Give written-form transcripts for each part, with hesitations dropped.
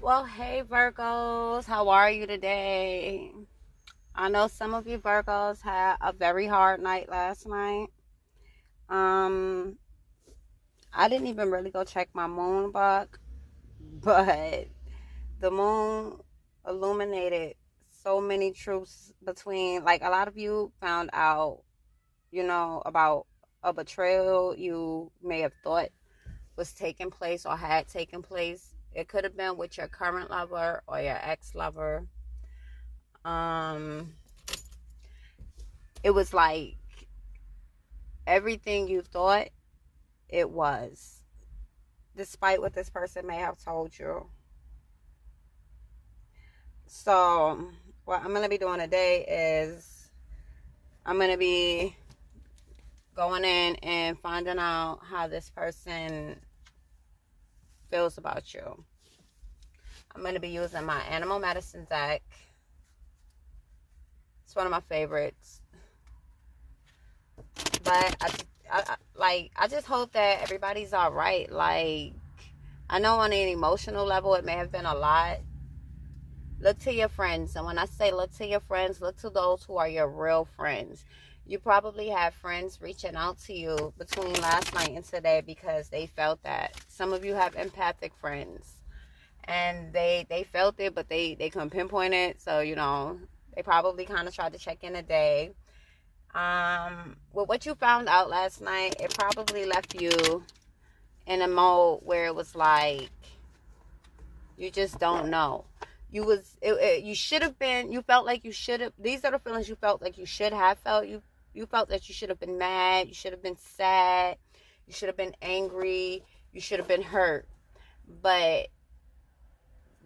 Well, hey Virgos, how are you today? I know some of you Virgos had a very hard night last night. Um, I didn't even really go check my moon book, but the moon illuminated so many truths between, like, a lot of you found out, about a betrayal you may have thought was taking place or had taken place. It could have been with your current lover or your ex lover. Um, it was like everything you thought it was, despite what this person may have told you. So, what I'm going to be doing today is I'm going to be going in and finding out how this person feels about you. I'm going to be using my animal medicine deck. It's one of my favorites. But I just hope that everybody's all right. Like, I know on an emotional level it may have been a lot. Look to your friends. And when I say look to your friends, look to those who are your real friends. You probably have friends reaching out to you between last night and today because they felt that. Some of you have empathic friends. And they felt it, but they couldn't pinpoint it. So, they probably kind of tried to check in today. With what you found out last night, it probably left you in a mode where it was like you just don't know. You should have been, you felt like you should have, these are the feelings you felt like you should have felt. You felt that you should have been mad, you should have been sad, you should have been angry, you should have been hurt. But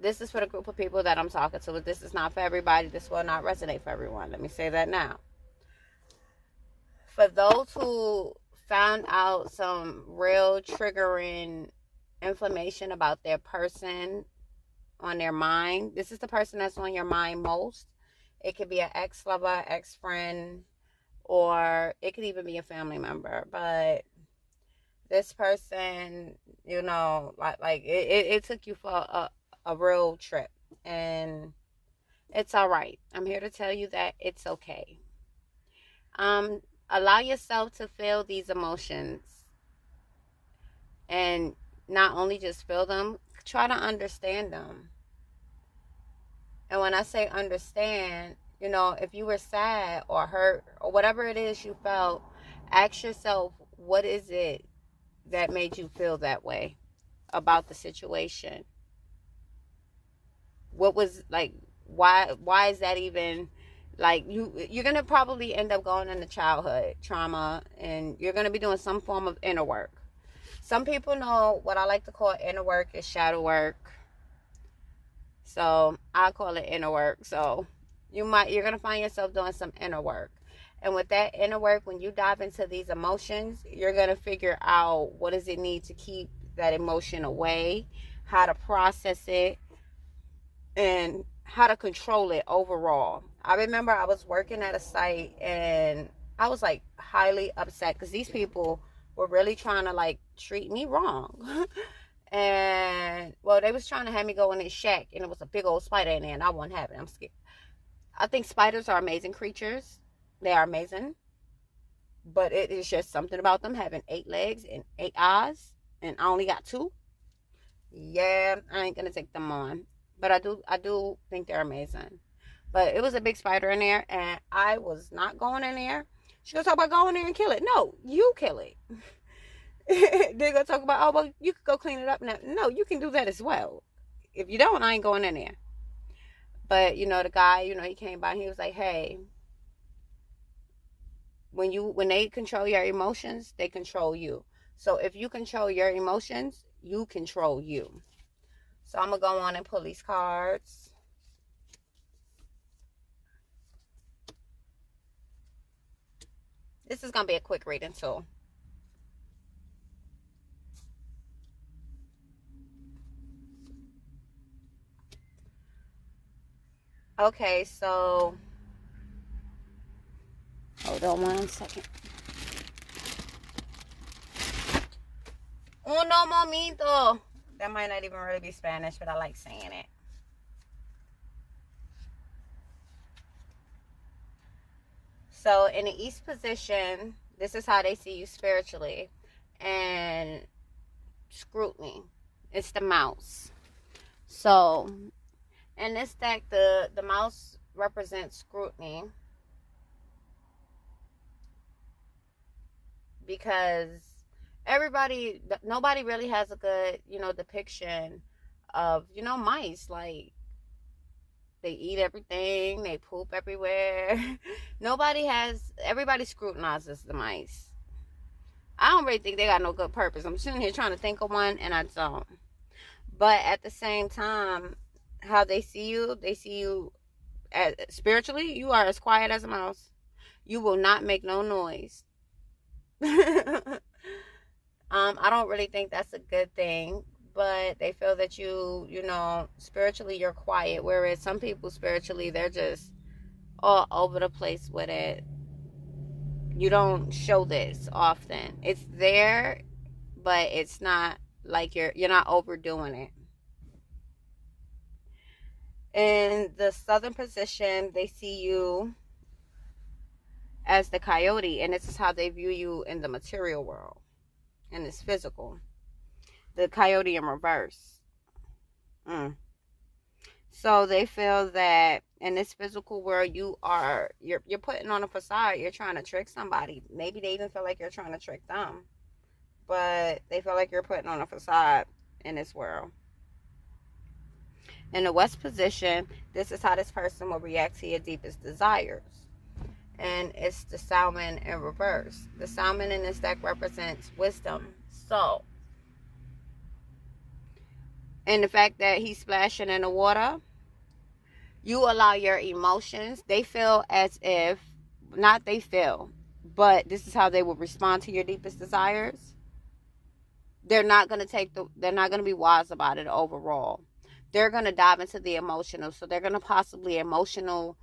this is for the group of people that I'm talking to. This is not for everybody. This will not resonate for everyone. Let me say that now. For those who found out some real triggering information about their person on their mind, this is the person that's on your mind most. It could be an ex-lover, ex-friend, or it could even be a family member. But this person, it took you for a real trip. And it's all right. I'm here to tell you that it's okay. Allow yourself to feel these emotions, and not only just feel them, try to understand them. And when I say understand, if you were sad or hurt or whatever it is you felt, ask yourself, what is it that made you feel that way about the situation? What was, like, why is that even, like, you're gonna probably end up going into childhood trauma, and you're gonna be doing some form of inner work. Some people know what I like to call inner work is shadow work. So I call it inner work. So you're gonna find yourself doing some inner work. And with that inner work, when you dive into these emotions, you're gonna figure out what does it need to keep that emotion away, how to process it, and how to control it overall. I remember I was working at a site and I was like highly upset because these people were really trying to like treat me wrong. And well, they was trying to have me go in this shack and it was a big old spider in there and I wasn't having it. I'm scared. I think spiders are amazing creatures. They are amazing. But it is just something about them having 8 legs and 8 eyes, and I only got 2. Yeah, I ain't gonna take them on. But I do think they're amazing. But it was a big spider in there, and I was not going in there. She gonna talk about going in there and kill it. No, you kill it. They're gonna talk about, oh well, you could go clean it up now. No, you can do that as well. If you don't, I ain't going in there. But the guy, he came by and he was like, hey, when they control your emotions, they control you. So if you control your emotions, you control you. So I'm gonna go on and pull these cards. This is gonna be a quick reading too. Okay, so hold on 1 second. Uno momento. That might not even really be Spanish, but I like saying it. So in the East position, this is how they see you spiritually. And scrutiny. It's the mouse. So in this deck, the mouse represents scrutiny. Because nobody really has a good, depiction of, mice. Like, they eat everything, they poop everywhere. Everybody scrutinizes the mice. I don't really think they got no good purpose. I'm sitting here trying to think of one, and I don't. But at the same time, how they see you as, spiritually, you are as quiet as a mouse. You will not make no noise. I don't really think that's a good thing, but they feel that spiritually you're quiet, whereas some people spiritually, they're just all over the place with it. You don't show this often. It's there, but it's not like you're not overdoing it. In the southern position, they see you as the coyote, and this is how they view you in the material world, and it's physical. The coyote in reverse. So they feel that in this physical world, you're putting on a facade. You're trying to trick somebody. Maybe they even feel like you're trying to trick them, but they feel like you're putting on a facade in this world. In the west position, this is how this person will react to your deepest desires. And it's the salmon in reverse. The salmon in this deck represents wisdom. So, and the fact that he's splashing in the water, you allow your emotions. They feel as if, not they feel, but this is how they will respond to your deepest desires. They're not going to be wise about it overall. They're going to dive into the emotional. So they're going to possibly emotionally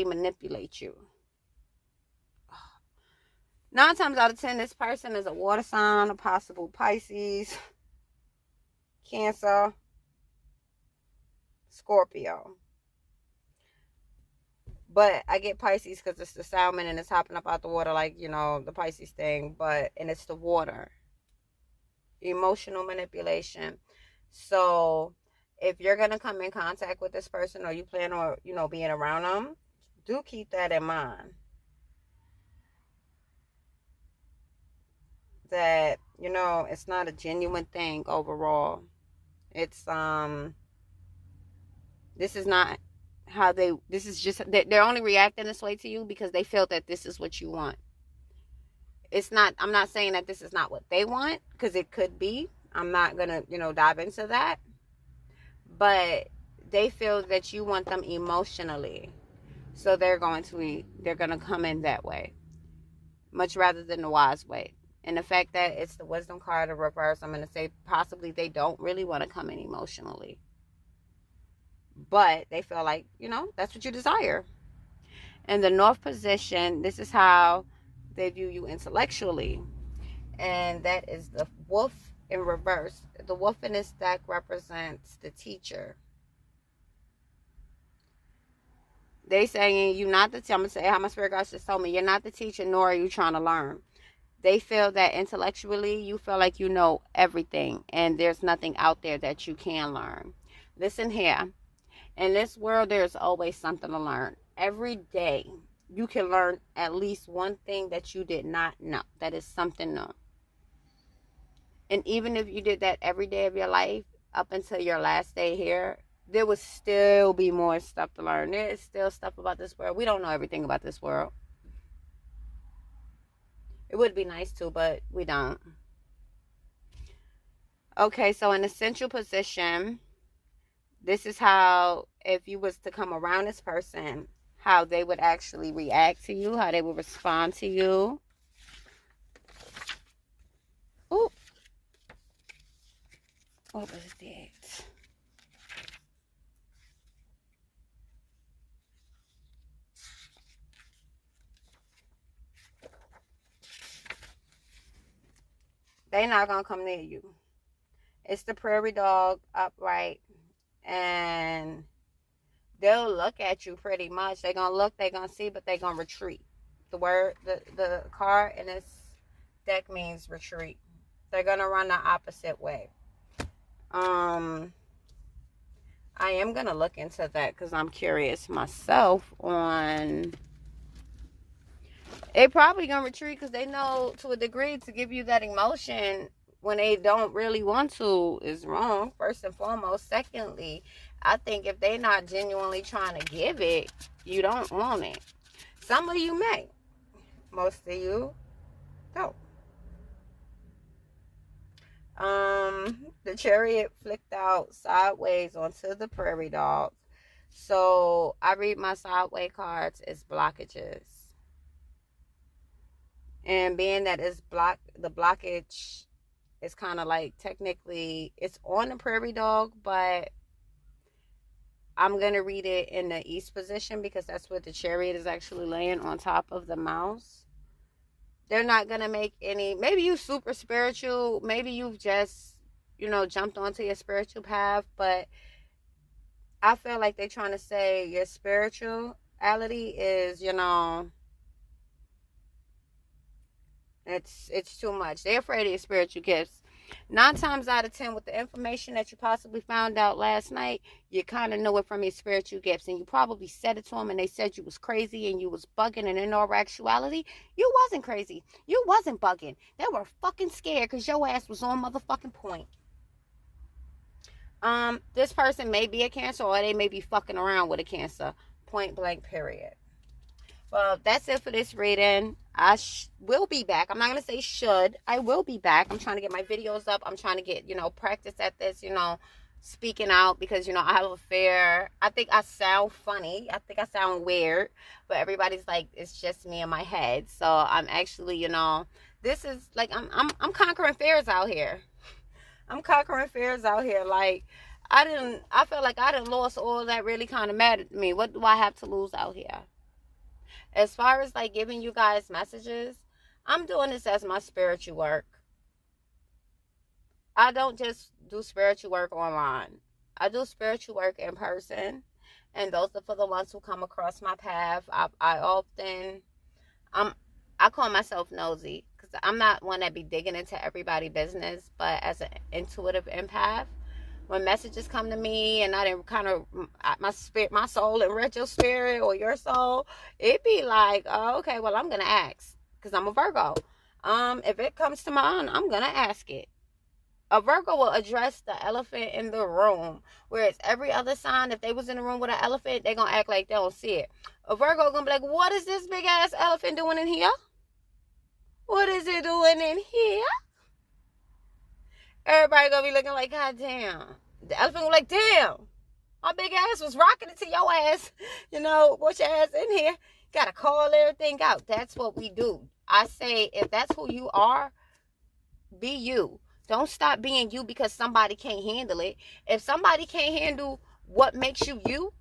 manipulate you. 9 times out of 10, this person is a water sign, a possible Pisces, Cancer, Scorpio. But I get Pisces because it's the salmon and it's hopping up out the water like, the Pisces thing. And it's the water. Emotional manipulation. So if you're going to come in contact with this person, or you plan on, being around them, do keep that in mind. That, it's not a genuine thing overall. It's, this is not how this is just, they're only reacting this way to you because they feel that this is what you want. I'm not saying that this is not what they want, because it could be. I'm not going to, dive into that. But they feel that you want them emotionally. So they're going to come in that way. Much rather than the wise way. And the fact that it's the wisdom card in reverse, I'm going to say possibly they don't really want to come in emotionally. But they feel like, that's what you desire. In the north position, this is how they view you intellectually. And that is the wolf in reverse. The wolf in this deck represents the teacher. They saying you're not the teacher. I'm going to say how my spirit guides just told me. You're not the teacher, nor are you trying to learn. They feel that intellectually you feel like you know everything and there's nothing out there that you can learn. Listen here. In this world, there's always something to learn. Every day, you can learn at least one thing that you did not know. That is something new. And even if you did that every day of your life, up until your last day here, there would still be more stuff to learn. There is still stuff about this world. We don't know everything about this world. It would be nice to, but we don't. Okay, so in the central position, this is how, if you was to come around this person, how they would actually react to you, how they would respond to you. Ooh. What was that? They're not going to come near you. It's the prairie dog upright. And they'll look at you pretty much. They're going to look, they're going to see, but they're going to retreat. The card in this deck means retreat. They're going to run the opposite way. I am going to look into that because I'm curious myself on... They probably going to retreat because they know to a degree to give you that emotion when they don't really want to is wrong, first and foremost. Secondly, I think if they're not genuinely trying to give it, you don't want it. Some of you may. Most of you don't. The Chariot flicked out sideways onto the prairie dog. So I read my sideways cards as blockages. And being that it's the blockage is kind of like technically it's on the prairie dog, but I'm going to read it in the east position because that's what the Chariot is actually laying on top of the mouse. They're not going to make any... Maybe you super spiritual. Maybe you've just, jumped onto your spiritual path. But I feel like they're trying to say your spirituality is, it's too much. They're afraid of your spiritual gifts. 9 times out of 10, with the information that you possibly found out last night, you kind of know it from your spiritual gifts, and you probably said it to them and they said you was crazy and you was bugging, and in all actuality, you wasn't crazy. You wasn't bugging. They were fucking scared because your ass was on motherfucking point. This person may be a Cancer, or they may be fucking around with a Cancer. Point blank, period. Well, that's it for this reading. I will be back. I'm not going to say should. I will be back. I'm trying to get my videos up. I'm trying to get, practice at this, speaking out because, I have a fear. I think I sound funny. I think I sound weird. But everybody's like, it's just me in my head. So I'm actually, this is like, I'm conquering fears out here. I'm conquering fears out here. Like, I felt like I done lost all that really kind of mattered to me. What do I have to lose out here? As far as like giving you guys messages, I'm doing this as my spiritual work. I don't just do spiritual work online. I do spiritual work in person. And those are for the ones who come across my path. I call myself nosy because I'm not one that be digging into everybody's business. But as an intuitive empath, when messages come to me and I didn't kind of my soul and read your spirit or your soul, it be like, oh, okay, well, I'm gonna ask because I'm a Virgo. If it comes to mind, I'm gonna ask it. A Virgo will address the elephant in the room, whereas every other sign, if they was in the room with an elephant, they gonna act like they don't see it. A Virgo gonna be like, what is this big ass elephant doing in here? What is it doing in here? Everybody gonna be looking like, God damn. The elephant gonna be like, damn. My big ass was rocking it to your ass. Put your ass in here. Gotta call everything out. That's what we do. I say, if that's who you are, be you. Don't stop being you because somebody can't handle it. If somebody can't handle what makes you you,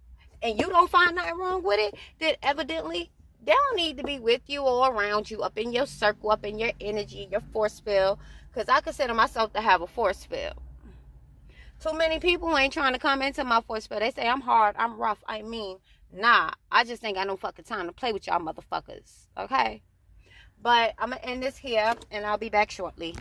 and you don't find nothing wrong with it, then evidently they don't need to be with you or around you, up in your circle, up in your energy, your force field. Because I consider myself to have a force field. Too many people ain't trying to come into my force field. They say I'm hard, I'm rough, I mean. Nah, I just ain't got no fucking time to play with y'all motherfuckers. Okay? But I'm going to end this here, and I'll be back shortly.